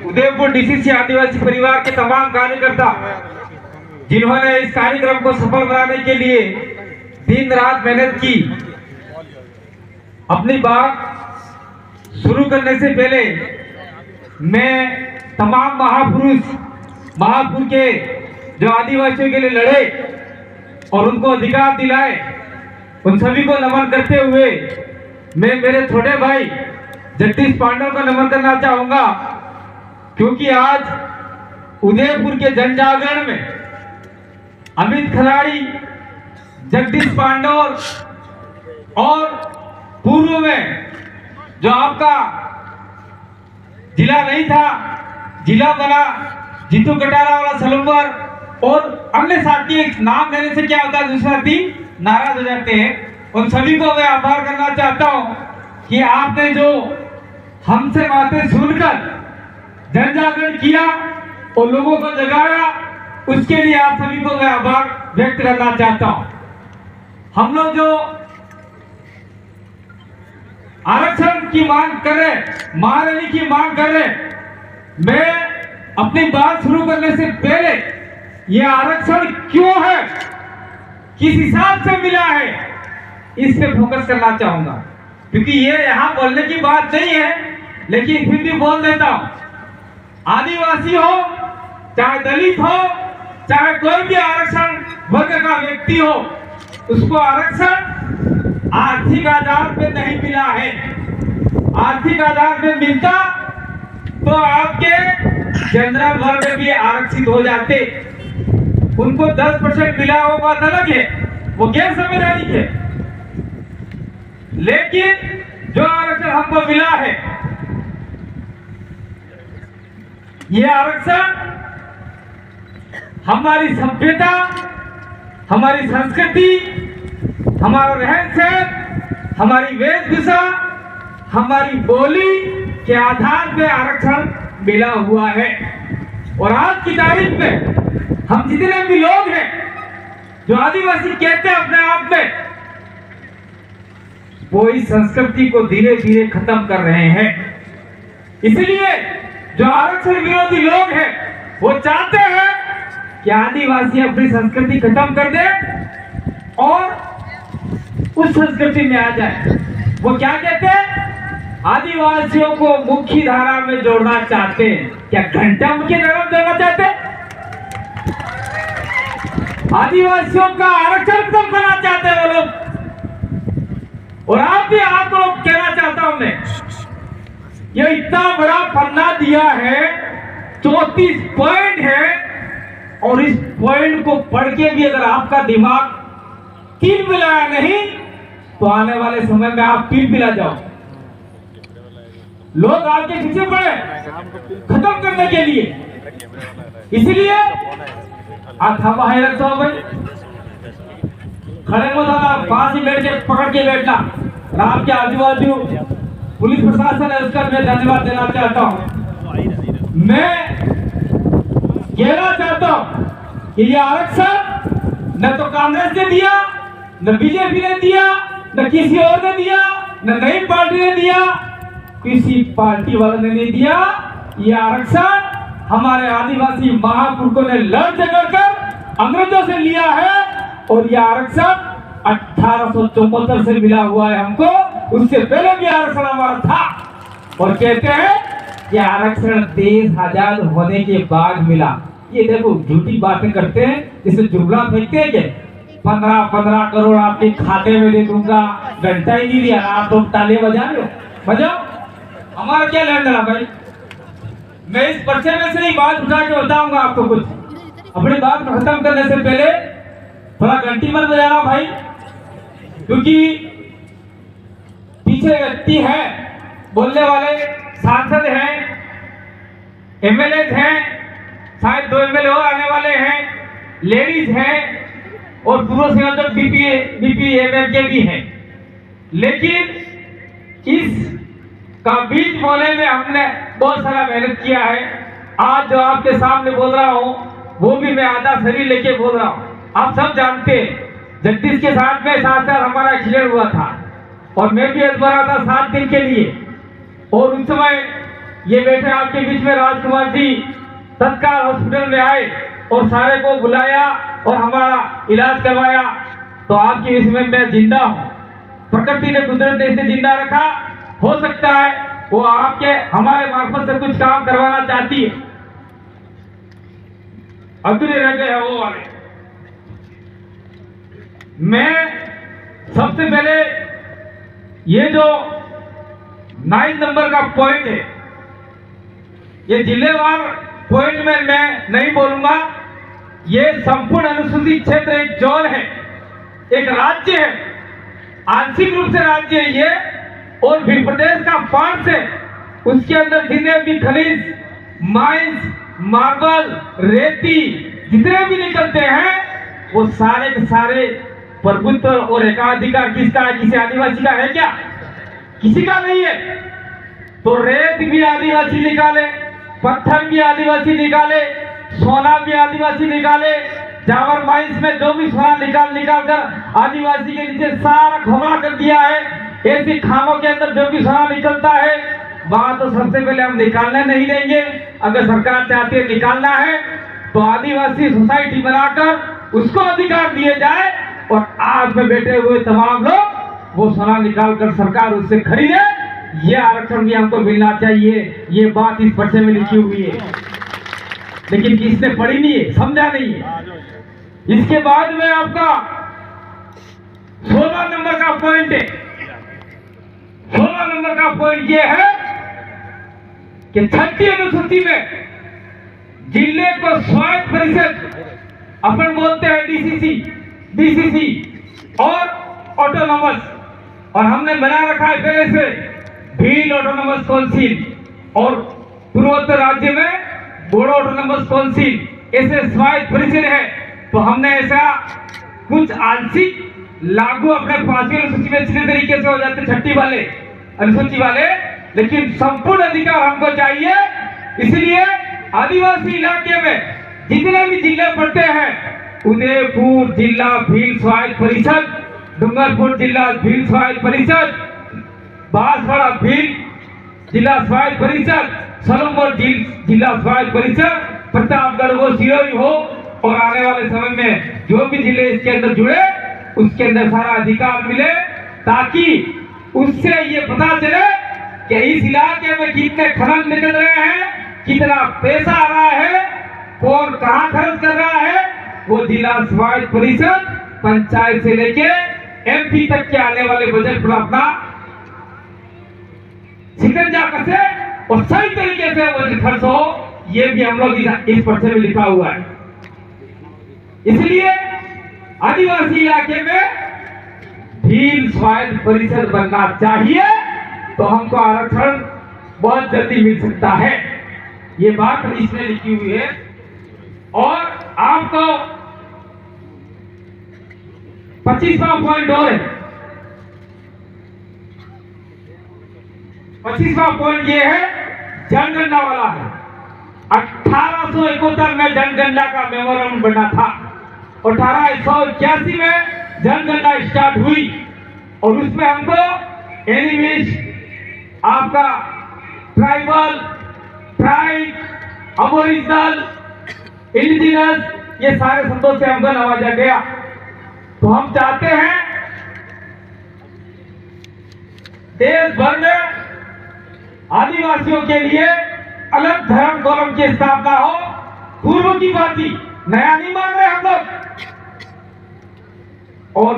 Udaipur DCC आदिवासी परिवार के तमाम कार्यकर्ता जिन्होंने इस कार्यक्रम को सफल बनाने के लिए दिन रात मेहनत की। अपनी बात शुरू करने से पहले मैं तमाम महापुरुष के जो आदिवासियों के लिए लड़े और उनको अधिकार दिलाए, उन सभी को नमन करते हुए मैं मेरे छोटे भाई जगदीश पांडव का नमन करना चाहूंगा, क्योंकि आज उदयपुर के जन जागरण में अमित खिलाड़ी, जगदीश पांडव और पूर्व में जो आपका जिला नहीं था, जिला बना जीतू कटारा वाला सलूंबर और अन्य साथी, नाम लेने से क्या होता है दूसरे साथी नाराज हो जाते हैं। उन सभी को मैं आभार करना चाहता हूं कि आपने जो हमसे बातें सुनकर जन जागरण किया और लोगों को जगाया, उसके लिए आप सभी को मैं आभार व्यक्त करना चाहता हूं। हम लोग जो आरक्षण की मांग कर रहे, महारैली की मांग कर रहे, मैं अपनी बात शुरू करने से पहले यह आरक्षण क्यों है, किस हिसाब से मिला है, इस पे फोकस करना चाहूंगा, क्योंकि ये यहां बोलने की बात नहीं है, लेकिन फिर भी बोल देता हूं। आदिवासी हो, चाहे दलित हो, चाहे कोई भी आरक्षण वर्ग का व्यक्ति हो, उसको आरक्षण आर्थिक आधार पे नहीं मिला है। आर्थिक आधार पे मिलता तो आपके जनरल वर्ग भी आरक्षित हो जाते। उनको 10% मिला वो बात अलग है, वो गैर संवैधानिक है, लेकिन जो आरक्षण हमको मिला है, ये आरक्षण हमारी सभ्यता, हमारी संस्कृति, हमारा रहन सहन, हमारी वेशभूषा, हमारी बोली के आधार पे आरक्षण मिला हुआ है। और आज की तारीख में हम जितने भी लोग हैं जो आदिवासी कहते हैं अपने आप में, वो इस संस्कृति को धीरे धीरे खत्म कर रहे हैं। इसलिए जो आरक्षण विरोधी लोग हैं वो चाहते हैं कि आदिवासी अपनी संस्कृति खत्म कर दे और उस संस्कृति में आ जाए। वो क्या कहते हैं, आदिवासियों को मुख्य धारा में जोड़ना चाहते हैं। क्या घंटा मुख्य धारा में जोड़ना चाहते हैं? आदिवासियों का आरक्षण खत्म करना चाहते हैं वो लोग। और आप लोग कहना चाहता हूं मैं, ये इतना बड़ा पन्ना दिया है, 34 पॉइंट है, और इस पॉइंट को पढ़ के भी अगर आपका दिमाग तीन मिलाया नहीं, तो आने वाले समय में आप पीठ पिला जाओ। लोग आपके पीछे पड़े खत्म करने के लिए। इसलिए आप भाई रखो भाई, खड़े मत होना, पास ही बैठ के पकड़ के बैठना। और आपके आजू बाजू पुलिस प्रशासन है, उसका मैं धन्यवाद देना चाहता हूं। मैं कहना चाहता हूं कि ये आरक्षण न तो कांग्रेस ने दिया, न बीजेपी ने दिया, न किसी और ने दिया, न नई पार्टी ने दिया, किसी पार्टी वाले ने नहीं दिया। ये आरक्षण हमारे आदिवासी महापुरुषों ने लड़ झगड़ कर अंग्रेजों से लिया है, और ये आरक्षण 1874 से मिला हुआ है हमको। उससे पहले भी आरक्षण हमारा था। और कहते हैं कि आरक्षण देश आजाद होने के बाद मिला। ये देखो झूठी बातें करते हैं, इसे जुमला फेंकते हैं कि 15 करोड़ आपके खाते में दे दूंगा, घंटा ही नहीं दिया, आप लोग ताले बजा रहे हो, बजाओ, हमारा क्या लेना देना भाई। मैं इस पर्चे में से ही बात उठा के बताऊंगा आपको कुछ। अपनी बात खत्म करने से पहले थोड़ा घंटी मत बजाना भाई, क्योंकि पीछे व्यक्ति है, बोलने वाले सांसद हैं, एमएलए हैं, शायद 2 एमएलए और आने वाले हैं, लेडीज हैं और पूर्व संयोजक बीपीएमएम के भी हैं। लेकिन इस का बीच बोले में हमने बहुत सारा मेहनत किया है। आज जो आपके सामने बोल रहा हूं, वो भी मैं आधा शरीर लेके बोल रहा हूं। आप सब जानते हैं जगदीश के साथ में 7 साल हमारा एक्सीडेंट हुआ था, और मैं भी बना था 7 दिन के लिए। और उस समय ये बैठे आपके बीच में राजकुमार जी तत्काल हॉस्पिटल में आए और सारे को बुलाया और हमारा इलाज करवाया, तो आपकी इसमें मैं जिंदा हूँ। प्रकृति ने, कुदरत ने इसे जिंदा रखा। हो सकता है वो आपके हमारे मार्फत से कुछ काम करवाना चाहती है। अधूरे रह गए हैं वो वाले। मैं सबसे पहले ये जो 9 नंबर का पॉइंट है, ये जिलेवार पॉइंट में मैं नहीं बोलूंगा। ये संपूर्ण अनुसूचित क्षेत्र एक जोन है, एक राज्य है, आंशिक रूप से राज्य है ये, और भी प्रदेश का पार्ट है। उसके अंदर जितने भी खनिज, माइंस, मार्बल, रेती जितने भी निकलते हैं वो सारे के सारे प्रभुत्व और एकाधिकार किसका है? किसी आदिवासी का है क्या? किसी का नहीं है। तो रेत भी आदिवासी निकाले, पत्थर भी आदिवासी निकाले, सोना भी आदिवासी निकाले, जावर माइंस में जो भी सोना निकाल कर आदिवासी के नीचे सारा खबा कर दिया है। ऐसी खानों के अंदर जो भी सोना निकलता है वहां तो सबसे पहले हम निकालने नहीं देंगे। अगर सरकार चाहती है निकालना है तो आदिवासी सोसाइटी बनाकर उसको अधिकार दिए जाए और आज में बैठे हुए तमाम लोग वो सोना निकाल कर सरकार उससे खरीदे। ये आरक्षण भी हमको मिलना चाहिए। ये बात इस पर्चे में लिखी हुई है, लेकिन किसने पढ़ी नहीं है, समझा नहीं है। इसके बाद में आपका 16 नंबर का पॉइंट है। 16 नंबर का पॉइंट ये है कि 6ठी अनुसूची में जिले को स्वायत्त परिषद, अपन बोलते हैं डीसीसी और ऑटोनॉमस, और हमने बना रखा है पहले से भील ऑटोनॉमस काउंसिल और पूर्वोत्तर राज्य में बोडो ऑटोनॉमस काउंसिल, ऐसे स्वायत्त परिषद है। तो हमने ऐसा कुछ आंशिक लागू अपने 5वीं अनुसूची में सीधे तरीके से हो जाते 6ठी वाले अनुसूची वाले, लेकिन संपूर्ण अधिकार हमको चाहिए। इसलिए आदिवासी इलाके में जितने भी जिले पड़ते हैं, उदयपुर जिला भील स्वायत्त परिषद, डूंगरपुर जिला भील स्वायत्त परिषद, बांसवाड़ा भील जिला स्वायत्त परिषद, सलोमपुर जिला स्वायत्त परिषद, प्रतापगढ़ हो, सिरोही हो, और आने वाले समय में जो भी जिले इसके अंदर जुड़े उसके अंदर सारा अधिकार मिले, ताकि उससे ये पता चले कि इस इलाके में कितने खनन निकल रहे हैं, कितना पैसा आ रहा है, कौन कहां खर्च कर रहा है। वो जिला स्वायत्त परिषद पंचायत से लेके एमपी तक के आने वाले बजट पर अपना शिकंजा कसे और सही तरीके से बजट खर्च हो, ये भी हम लोग इस पर्चे में लिखा हुआ है। इसलिए आदिवासी इलाके में भील स्वायत्त परिषद बनना चाहिए, तो हमको आरक्षण बहुत जल्दी मिल सकता है। ये बात इसमें लिखी हुई है। और आपको 25वां पॉइंट और है। 25वां पॉइंट ये है, जनगणना वाला है। 1871 में जनगणना का मेमोरेंडम बना था, 1881 में जनगणना स्टार्ट हुई, और उसमें हमको एनिमिस्ट, आपका ट्राइबल, ट्राइब, अबोरिजिनल, इंडिजिनस, ये सारे शब्दों से हमको नवाजा गया। तो हम चाहते हैं देश भर में आदिवासियों के लिए अलग धर्म कॉलम की स्थापना हो। पूर्व की बात ही, नया नहीं मान रहे हम लोग। और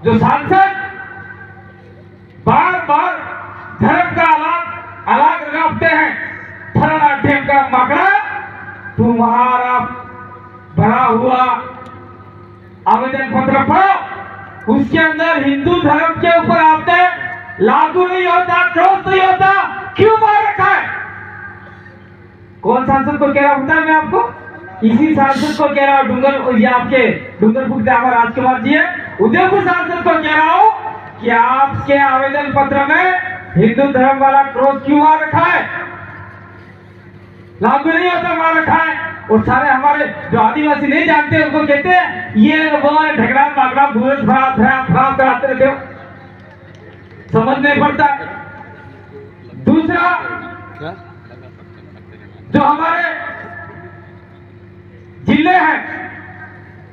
जो सांसद बार बार धर्म का अलग लगाते हैं, भरतनाट्यम का माकड़ा, तुम्हारा भरा हुआ आवेदन पत्र पढ़ो, उसके अंदर हिंदू धर्म के ऊपर आपने लागू नहीं होता, क्रॉस नहीं होता, क्यों मार रखा है? कौन सांसद को कह रहा हूं मैं आपको? इसी सांसद को कह रहा हूं, ये आपके डूंगरपुर के राजकुमार जी है, उदयपुर सांसद को कह रहा हूं कि आपके आवेदन पत्र में हिंदू धर्म वाला क्रॉस क्यों मार रखा है? लागू नहीं होता, मार रखा है। और सारे हमारे जो आदिवासी नहीं जानते उनको कहते हैं ये वो ढगड़ा पागड़ा भूस खराब कराते रहते हो, समझ नहीं पड़ता। दूसरा, जो हमारे जिले हैं,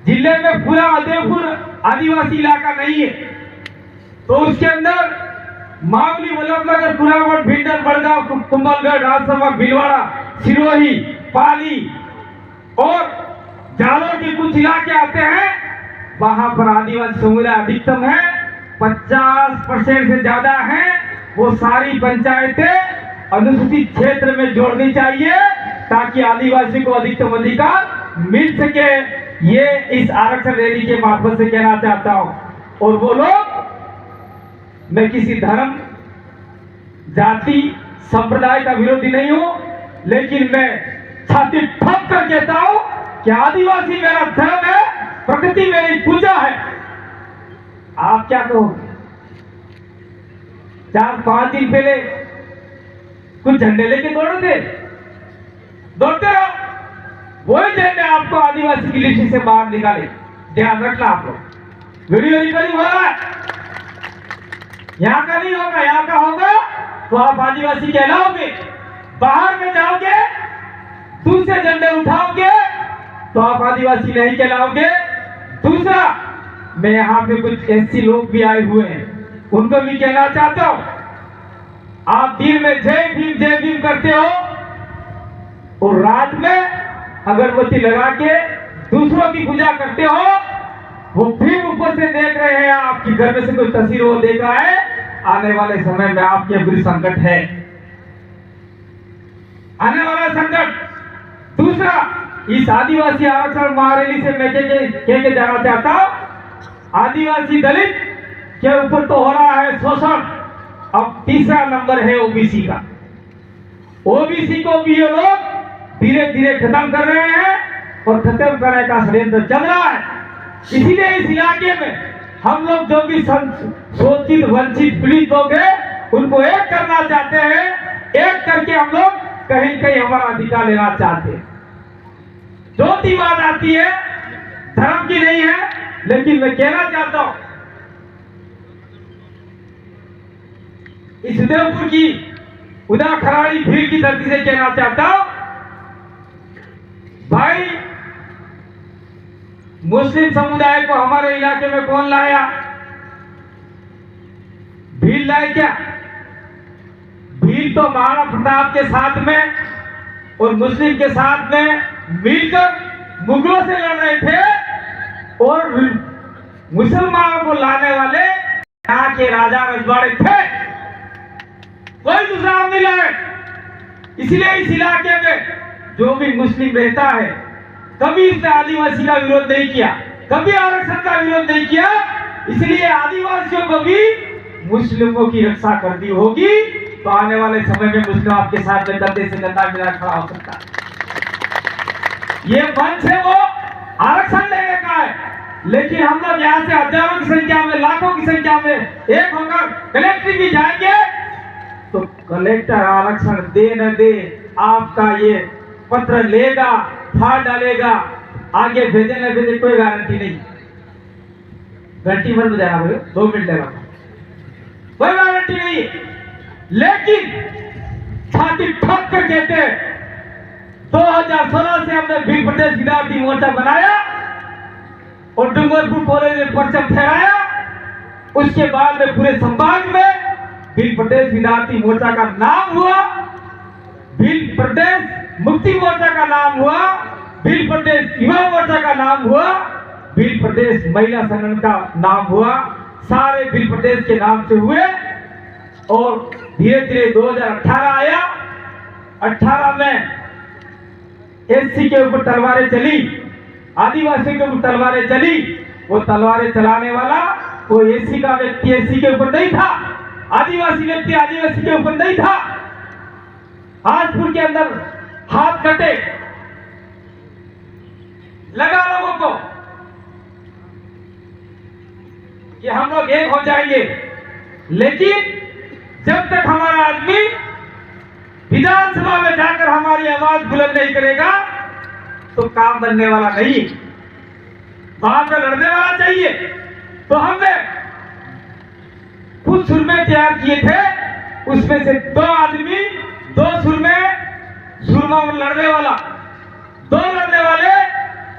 जिले में पूरा उदयपुर आदिवासी इलाका नहीं है, तो उसके अंदर मावली, वल्लभनगर, कुरावट, भिंडर, बड़गांव, कुंभलगढ़, राजसमंद, भीलवाड़ा, सिरोही, पाली और जालोर के कुछ इलाके आते हैं। वहां पर आदिवासी समुदाय अधिकतम है, 50% से ज्यादा है। वो सारी पंचायतें अनुसूचित क्षेत्र में जोड़नी चाहिए ताकि आदिवासी को अधिकतम अधिकार मिल सके। ये इस आरक्षण रैली के मार्फत से कहना चाहता हूं। और वो लोग, मैं किसी धर्म, जाति, संप्रदाय का विरोधी नहीं हूं, लेकिन मैं छाती ठोक कर कहता हूं कि आदिवासी मेरा धर्म है, प्रकृति मेरी पूजा है। आप क्या कहोगे? 4-5 दिन पहले कुछ झंडे लेके दौड़ते रहो, वही झंडे आपको आदिवासी की लिस्ट से बाहर निकाले। ध्यान रखना आप लोग। वीडियो रिकॉर्डिंग हो रहा है, यहाँ का नहीं होगा, यहाँ का होगा तो आप आदिवासी कहलाओगे। बाहर में जाओगे, दूसरे झंडे उठाओगे तो आप आदिवासी नहीं कहलाओगे। दूसरा, मैं यहाँ पे कुछ ऐसी लोग भी आए हुए हैं, उनको भी कहना चाहता हूं, आप दिन में जय भीम करते हो और रात में अगरबत्ती लगा के दूसरों की पूजा करते हो। वो भीम ऊपर से देख रहे हैं, आपके घर में से कोई तस्वीर वो देख रहा है। आने वाले समय में आपके बुरी संकट है, आने वाला संकट। दूसरा, इस आदिवासी आरक्षण महारैली से मैं कह के जाना चाहता हूं, आदिवासी दलित के ऊपर तो हो रहा है शोषण, अब तीसरा नंबर है ओबीसी का। ओबीसी को भी ये लोग धीरे धीरे खत्म कर रहे हैं और खत्म करने का षड्यंत्र चल रहा है। इसीलिए इस इलाके में हम लोग जो भी शोषित, वंचित, पीड़ित लोग हैं, उनको एक करना चाहते हैं। एक करके हम लोग कहीं कहीं हमारा अधिकार लेना चाहते हैं। जो सी बात आती है, धर्म की नहीं है, लेकिन मैं कहना चाहता हूं, इस उदयपुर की उदा खराड़ी भीड़ की धरती से कहना चाहता हूं, भाई मुस्लिम समुदाय को हमारे इलाके में कौन लाया? भील लाए क्या? भील तो महाराणा प्रताप के साथ में और मुस्लिम के साथ में मिलकर मुगलों से लड़ रहे थे और मुसलमानों को लाने वाले यहाँ के राजा रजवाड़े थे, कोई दूसरा नहीं लाए। इसलिए इस इलाके में जो भी मुस्लिम रहता है, कभी इसने आदिवासी का विरोध नहीं किया, कभी आरक्षण का विरोध नहीं किया। इसलिए आदिवासियों को भी मुस्लिमों की रक्षा कर दी होगी तो आने वाले समय में मुस्लिम आपके साथ में कंधे से कंधा मिला खड़ा हो सकता है। ये मंच है वो आरक्षण लेने का है, लेकिन हम लोग यहाँ से हजारों की संख्या में, लाखों की संख्या में एक होकर कलेक्टर भी जाएंगे तो कलेक्टर आरक्षण दे न दे, आपका ये पत्र लेगा, फाड़ डालेगा, आगे भेजे न भेजे कोई गारंटी नहीं। घंटी बंद हो जाएगा, 2 मिनट लेगा, कोई गारंटी नहीं। लेकिन छाती ठोक कर कहते हैं, 2016 से हमने भील प्रदेश विद्यार्थी मोर्चा बनाया और डूंगरपुर कॉलेज में परचम फहराया। उसके बाद में पूरे संभाग में भील प्रदेश विद्यार्थी मोर्चा का नाम हुआ, भील प्रदेश मुक्ति मोर्चा का नाम हुआ, भील प्रदेश युवा मोर्चा का नाम हुआ, भील प्रदेश महिला संगठन का नाम हुआ। सारे भील प्रदेश के नाम से हुए और धीरे धीरे 2018 आया। 18 में एससी के ऊपर तलवारें चली, आदिवासी के ऊपर तलवारें चली। वो तलवारें चलाने वाला वो एससी का व्यक्ति एससी के ऊपर नहीं था, आदिवासी व्यक्ति आदिवासी के ऊपर नहीं था। हाजपुर के अंदर हाथ कटे, लगा लोगों को कि हम लोग एक हो जाएंगे, लेकिन जब तक हमारा आदमी विधानसभा में जाकर हमारी आवाज बुलंद नहीं करेगा तो काम बनने वाला नहीं, वहां पर लड़ने वाला चाहिए। तो हमने कुछ सुरमे तैयार किए थे, उसमें से 2 आदमी दो सुर में सुरमा लड़ने वाला, दो लड़ने वाले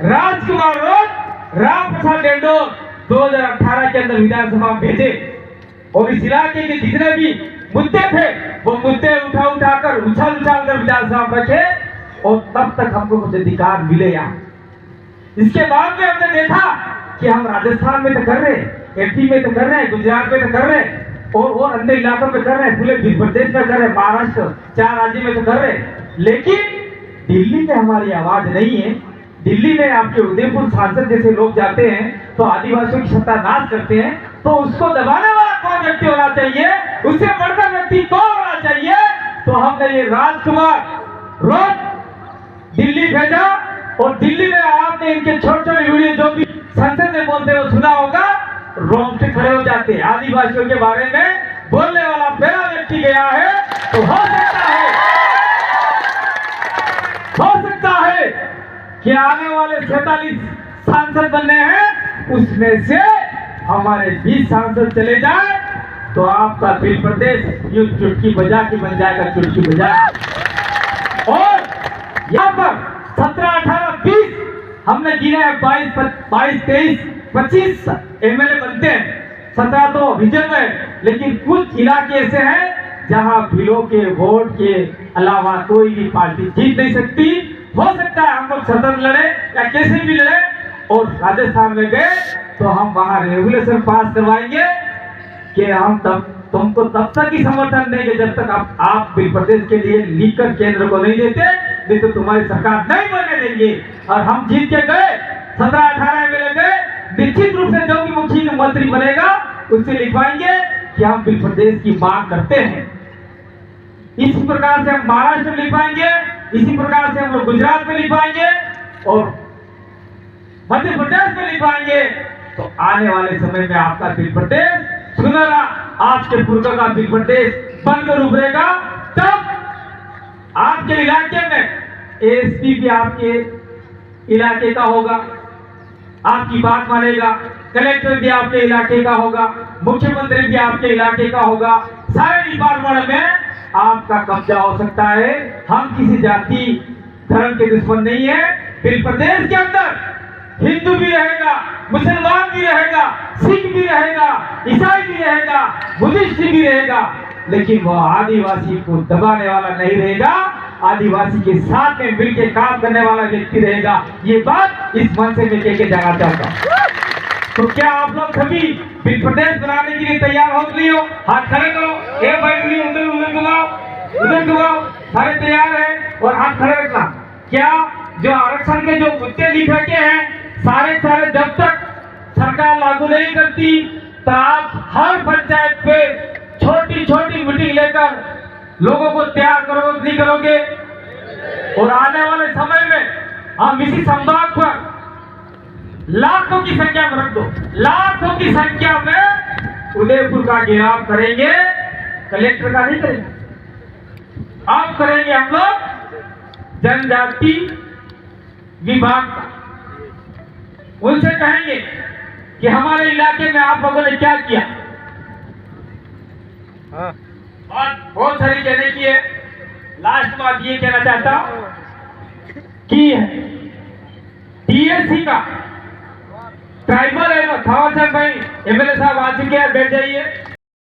राजकुमार रोड राम प्रसाद डेंडोर 2018 के अंदर विधानसभा में भेजे और इस इलाके के जितने भी मुद्दे थे वो मुद्दे उठाकर उछाल कर विधानसभा में रखे और तब तक हमको कुछ अधिकार मिले यहाँ। इसके बाद में हमने देखा कि हम राजस्थान में तो कर रहे, एमपी में तो कर रहे हैं, गुजरात में तो कर रहे हैं और अन्य इलाकों में कर रहे हैं, पूरे प्रदेश में कर रहे हैं, महाराष्ट्र 4 राज्य में तो कर रहे हैं, लेकिन दिल्ली में हमारी आवाज नहीं है। दिल्ली में आपके उदयपुर सांसद जैसे लोग जाते हैं तो आदिवासियों की सत्यानाश करते हैं, तो उसको दबाने वाला कौन व्यक्ति होना चाहिए, उससे बढ़कर व्यक्ति कौन होना चाहिए। तो हमने ये राजकुमार रोज दिल्ली भेजा और दिल्ली में आपने इनके छोटे छोटे वीडियो जो भी संसद में बोलते हैं वो सुना होगा, रोंगटे खड़े हो जाते हैं। आदिवासियों के बारे में बोलने वाला पहला व्यक्ति गया है, तो हो सकता है कि आने वाले 47 सांसद बनने हैं, उसमें से हमारे 20 सांसद चले जाए तो आपका बिल प्रदेश यूं चुटकी बजा के बन जाएगा, चुटकी बजा। और यहाँ पर 17, 18, 20 हमने गिने 22, 23, 25 एमएलए बनते हैं, 17 तो रिजर्व है, लेकिन कुछ इलाके ऐसे हैं जहां बिलों के वोट के अलावा कोई भी पार्टी जीत नहीं सकती। हो सकता है हम लोग सदन लड़े या कैसे भी लड़े और राजस्थान में गए तो हम वहां रेगुलेशन पास करवाएंगे कि हम तुमको तब तक ही समर्थन देंगे जब तक आप बिल प्रदेश के लिए लिखकर केंद्र को नहीं देते, नहीं तो तुम्हारी सरकार नहीं बनने देंगे। और हम जीत के गए 17, 18 एमएलए गए, निश्चित रूप से जो भी मुख्यमंत्री बनेगा उससे लिखवाएंगे कि हम बिल प्रदेश की मांग करते हैं। इसी प्रकार से हम महाराष्ट्र में लिखवाएंगे, इसी प्रकार से हम लोग गुजरात में लिखवाएंगे और मध्य प्रदेश में लिखवाएंगे। तो आने वाले समय में आपका बिल प्रदेश सुनहरा आज के पूर्व का बिल प्रदेश बनकर उभरेगा। तब आपके इलाके में एसपी भी आपके इलाके का होगा, आपकी बात मानेगा, कलेक्टर भी आपके इलाके का होगा, मुख्यमंत्री भी आपके इलाके का होगा, सारे डिपार्टमेंट में आपका कब्जा हो सकता है। हम किसी जाति धर्म के दुश्मन नहीं है। बिल प्रदेश के अंदर हिंदू भी रहेगा, मुसलमान भी रहेगा, सिख भी रहेगा, ईसाई भी रहेगा, बुद्धिस्ट भी रहेगा, लेकिन वह आदिवासी को दबाने वाला नहीं रहेगा, आदिवासी के साथ में मिलकर काम करने वाला व्यक्ति रहेगा। ये बात इस मंच से मैं कह के जाना चाहता हूँ। तो क्या आप लोग सभी बिल प्रदेश बनाने के लिए तैयार हो नहीं हो? हाथ खड़े करो, एक भाई उधर घुमाओ, सारे तैयार है और हाथ खड़े रखना। क्या जो आरक्षण के जो मुद्दे लिख रखे हैं सारे जब तक सरकार लागू नहीं करती तो आप हर पंचायत पे छोटी मीटिंग लेकर लोगों को तैयार करोगे नहीं करोगे? और आने वाले समय में हम इसी संभाग पर लाखों की संख्या में रख दो, लाखों की संख्या में उदयपुर का घेराव करेंगे। कलेक्टर का नहीं करेंगे, अब करेंगे हम लोग जनजाति विभाग का। उनसे कहेंगे कि हमारे इलाके में आप लोगों ने क्या किया। और बहुत सारी कहने की है। लास्ट बात ये कहना चाहता हूं कि टीएससी का ट्राइबल है, थावरचंद भाई एमएलए साहब आ चुके हैं, बैठ जाइए।